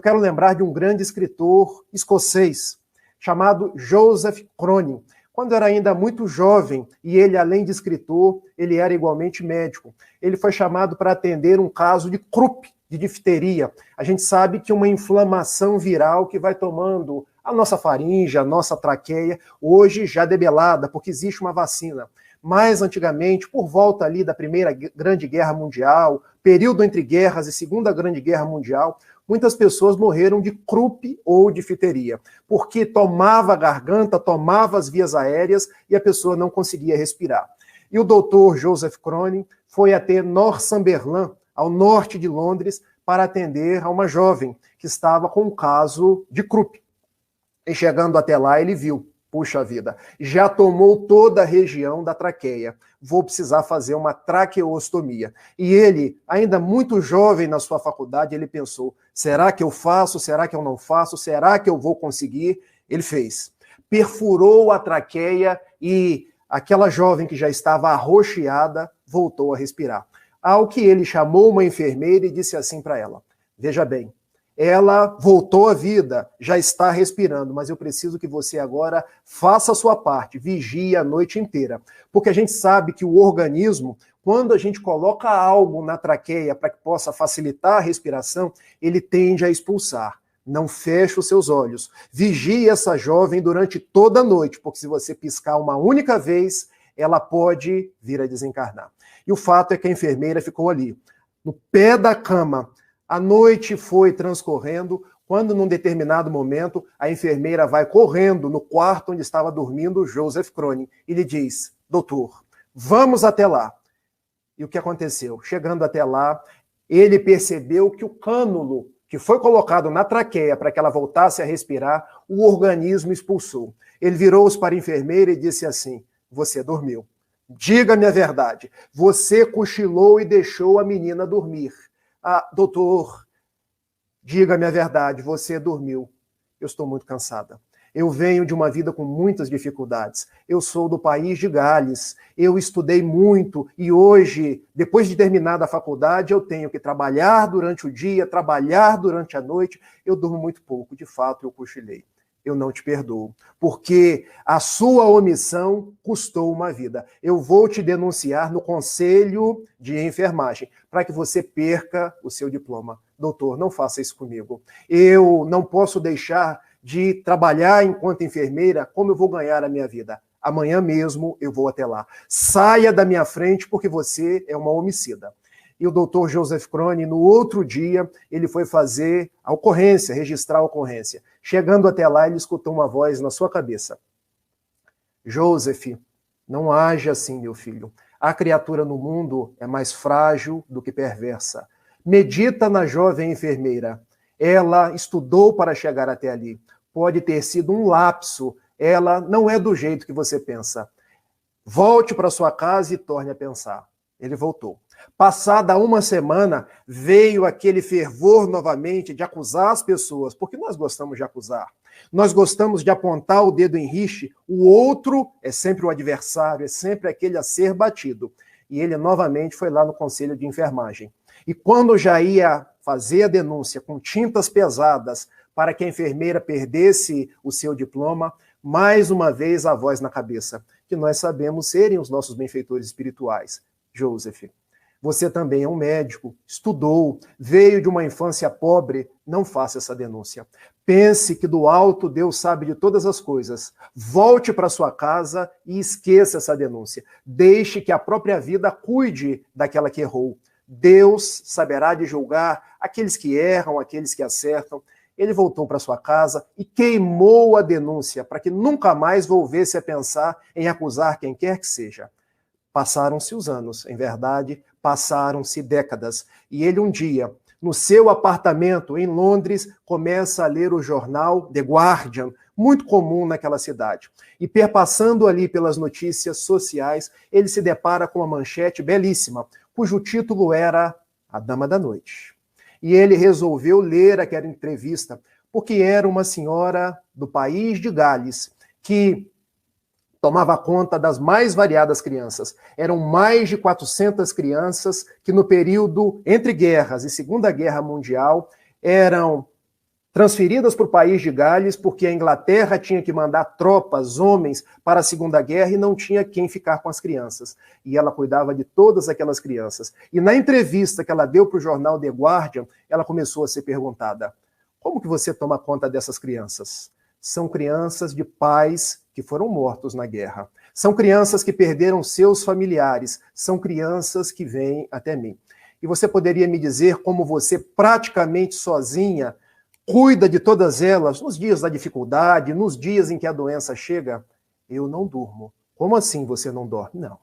quero lembrar de um grande escritor escocês, chamado Joseph Cronin. Quando era ainda muito jovem, e ele, além de escritor, ele era igualmente médico. Ele foi chamado para atender um caso de croup, de difteria. A gente sabe que uma inflamação viral que vai tomando a nossa faringe, a nossa traqueia, hoje já debelada, porque existe uma vacina. Mas antigamente, por volta ali da Primeira Grande Guerra Mundial, período entre guerras e Segunda Grande Guerra Mundial, muitas pessoas morreram de croup ou difteria, porque tomava a garganta, tomava as vias aéreas e a pessoa não conseguia respirar. E o doutor Joseph Cronin foi até Northumberland, ao norte de Londres, para atender a uma jovem que estava com um caso de croup. E chegando até lá, ele viu, puxa vida, já tomou toda a região da traqueia, vou precisar fazer uma traqueostomia. E ele, ainda muito jovem na sua faculdade, ele pensou, será que eu faço, será que eu não faço, será que eu vou conseguir? Ele fez. Perfurou a traqueia e aquela jovem que já estava arroxeada voltou a respirar. Ao que ele chamou uma enfermeira e disse assim para ela, veja bem, ela voltou à vida, já está respirando, mas eu preciso que você agora faça a sua parte, vigie a noite inteira. Porque a gente sabe que o organismo, quando a gente coloca algo na traqueia para que possa facilitar a respiração, ele tende a expulsar. Não feche os seus olhos. Vigie essa jovem durante toda a noite, porque se você piscar uma única vez, ela pode vir a desencarnar. E o fato é que a enfermeira ficou ali, no pé da cama. A noite foi transcorrendo, quando num determinado momento a enfermeira vai correndo no quarto onde estava dormindo Joseph Cronin e lhe diz, doutor, vamos até lá. E o que aconteceu? Chegando até lá, ele percebeu que o cânulo que foi colocado na traqueia para que ela voltasse a respirar, o organismo expulsou. Ele virou-se para a enfermeira e disse assim, você dormiu. Diga-me a verdade, você cochilou e deixou a menina dormir. Ah, doutor, diga-me a verdade, você dormiu. Eu estou muito cansada. Eu venho de uma vida com muitas dificuldades. Eu sou do país de Gales. Eu estudei muito e hoje, depois de terminar a faculdade, eu tenho que trabalhar durante o dia, trabalhar durante a noite. Eu durmo muito pouco. De fato, eu cochilei. Eu não te perdoo, porque a sua omissão custou uma vida. Eu vou te denunciar no Conselho de Enfermagem, para que você perca o seu diploma. Doutor, não faça isso comigo. Eu não posso deixar de trabalhar enquanto enfermeira, como eu vou ganhar a minha vida? Amanhã mesmo eu vou até lá. Saia da minha frente, porque você é uma homicida. E o doutor Joseph Cronin, no outro dia, ele foi fazer a ocorrência, registrar a ocorrência. Chegando até lá, ele escutou uma voz na sua cabeça. Joseph, não age assim, meu filho. A criatura no mundo é mais frágil do que perversa. Medita na jovem enfermeira. Ela estudou para chegar até ali. Pode ter sido um lapso. Ela não é do jeito que você pensa. Volte para sua casa e torne a pensar. Ele voltou. Passada uma semana, veio aquele fervor novamente de acusar as pessoas, porque nós gostamos de acusar. Nós gostamos de apontar o dedo em rixe, o outro é sempre o adversário, é sempre aquele a ser batido. E ele novamente foi lá no Conselho de Enfermagem. E quando já ia fazer a denúncia com tintas pesadas para que a enfermeira perdesse o seu diploma, mais uma vez a voz na cabeça, que nós sabemos serem os nossos benfeitores espirituais. Joseph, você também é um médico, estudou, veio de uma infância pobre, não faça essa denúncia. Pense que do alto Deus sabe de todas as coisas. Volte para sua casa e esqueça essa denúncia. Deixe que a própria vida cuide daquela que errou. Deus saberá de julgar aqueles que erram, aqueles que acertam. Ele voltou para sua casa e queimou a denúncia para que nunca mais volvesse a pensar em acusar quem quer que seja. Passaram-se os anos, em verdade, passaram-se décadas. E ele um dia, no seu apartamento em Londres, começa a ler o jornal The Guardian, muito comum naquela cidade. E perpassando ali pelas notícias sociais, ele se depara com uma manchete belíssima, cujo título era A Dama da Noite. E ele resolveu ler aquela entrevista, porque era uma senhora do país de Gales, que tomava conta das mais variadas crianças. Eram mais de 400 crianças que no período entre guerras e Segunda Guerra Mundial eram transferidas para o país de Gales, porque a Inglaterra tinha que mandar tropas, homens, para a Segunda Guerra e não tinha quem ficar com as crianças. E ela cuidava de todas aquelas crianças. E na entrevista que ela deu para o jornal The Guardian, ela começou a ser perguntada: como que você toma conta dessas crianças? São crianças de pais que foram mortos na guerra. São crianças que perderam seus familiares. São crianças que vêm até mim. E você poderia me dizer como você, praticamente sozinha, cuida de todas elas nos dias da dificuldade, nos dias em que a doença chega? Eu não durmo. Como assim você não dorme? Não.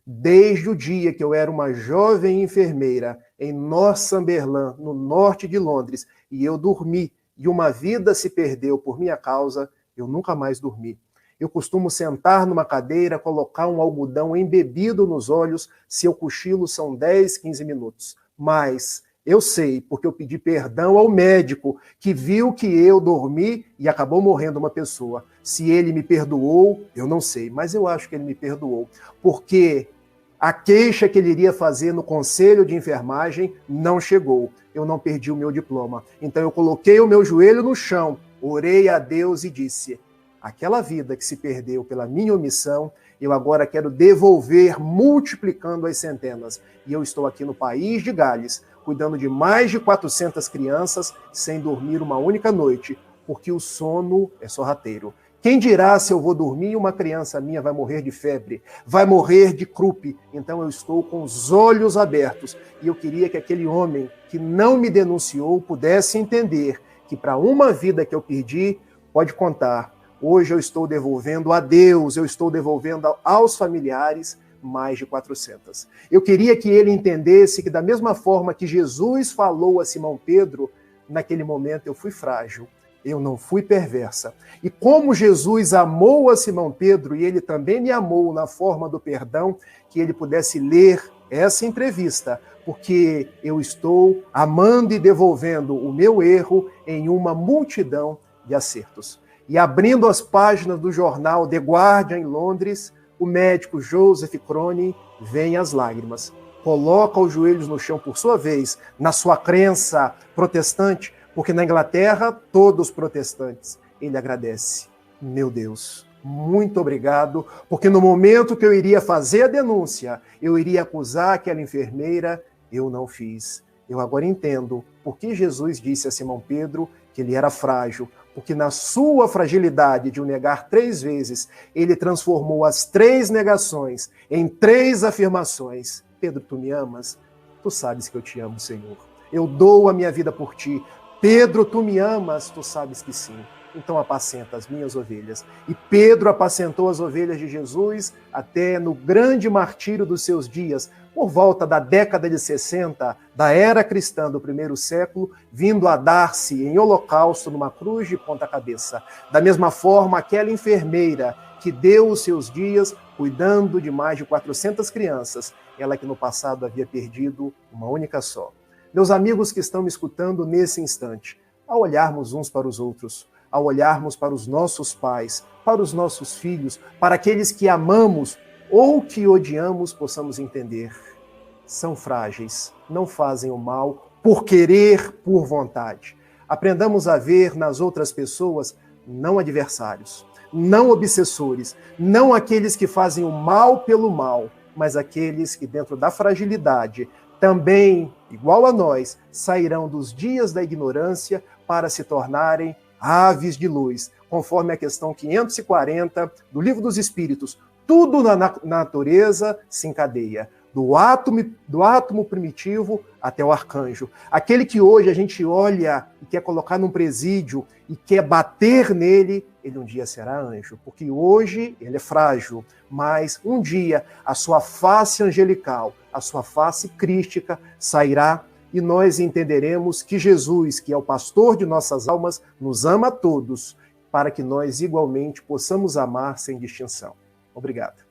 Desde o dia que eu era uma jovem enfermeira em Northumberland, no norte de Londres, e eu dormi, e uma vida se perdeu por minha causa, eu nunca mais dormi. Eu costumo sentar numa cadeira, colocar um algodão embebido nos olhos, se eu cochilo são 10, 15 minutos. Mas eu sei, porque eu pedi perdão ao médico, que viu que eu dormi e acabou morrendo uma pessoa. Se ele me perdoou, eu não sei, mas eu acho que ele me perdoou. Porque a queixa que ele iria fazer no conselho de enfermagem não chegou. Eu não perdi o meu diploma. Então eu coloquei o meu joelho no chão, orei a Deus e disse: aquela vida que se perdeu pela minha omissão, eu agora quero devolver multiplicando as centenas. E eu estou aqui no país de Gales, cuidando de mais de 400 crianças sem dormir uma única noite, porque o sono é sorrateiro. Quem dirá se eu vou dormir e uma criança minha vai morrer de febre, vai morrer de croup? Então eu estou com os olhos abertos e eu queria que aquele homem que não me denunciou pudesse entender que para uma vida que eu perdi, pode contar. Hoje eu estou devolvendo a Deus, eu estou devolvendo aos familiares mais de 400. Eu queria que ele entendesse que da mesma forma que Jesus falou a Simão Pedro, naquele momento eu fui frágil, eu não fui perversa. E como Jesus amou a Simão Pedro e ele também me amou na forma do perdão, que ele pudesse ler essa entrevista, porque eu estou amando e devolvendo o meu erro em uma multidão de acertos. E abrindo as páginas do jornal The Guardian em Londres, o médico Joseph Cronin vem às lágrimas, coloca os joelhos no chão por sua vez, na sua crença protestante, porque na Inglaterra, todos protestantes. Ele agradece: meu Deus, muito obrigado, porque no momento que eu iria fazer a denúncia, eu iria acusar aquela enfermeira, eu não fiz. Eu agora entendo por que Jesus disse a Simão Pedro que ele era frágil, porque na sua fragilidade de o negar 3 vezes, ele transformou as 3 negações em 3 afirmações. Pedro, tu me amas? Tu sabes que eu te amo, Senhor. Eu dou a minha vida por ti. Pedro, tu me amas? Tu sabes que sim. Então apacenta as minhas ovelhas. E Pedro apacentou as ovelhas de Jesus até no grande martírio dos seus dias, por volta da década de 60, da era cristã do primeiro século, vindo a dar-se em holocausto numa cruz de ponta cabeça. Da mesma forma, aquela enfermeira que deu os seus dias cuidando de mais de 400 crianças, ela que no passado havia perdido uma única só. Meus amigos que estão me escutando nesse instante, ao olharmos uns para os outros, ao olharmos para os nossos pais, para os nossos filhos, para aqueles que amamos ou que odiamos, possamos entender: são frágeis, não fazem o mal por querer, por vontade. Aprendamos a ver nas outras pessoas não adversários, não obsessores, não aqueles que fazem o mal pelo mal, mas aqueles que dentro da fragilidade também, igual a nós, sairão dos dias da ignorância para se tornarem aves de luz, conforme a questão 540 do Livro dos Espíritos. Tudo na natureza se encadeia, do átomo primitivo até o arcanjo. Aquele que hoje a gente olha e quer colocar num presídio e quer bater nele, ele um dia será anjo, porque hoje ele é frágil, mas um dia a sua face angelical, a sua face crística sairá e nós entenderemos que Jesus, que é o pastor de nossas almas, nos ama a todos, para que nós igualmente possamos amar sem distinção. Obrigado.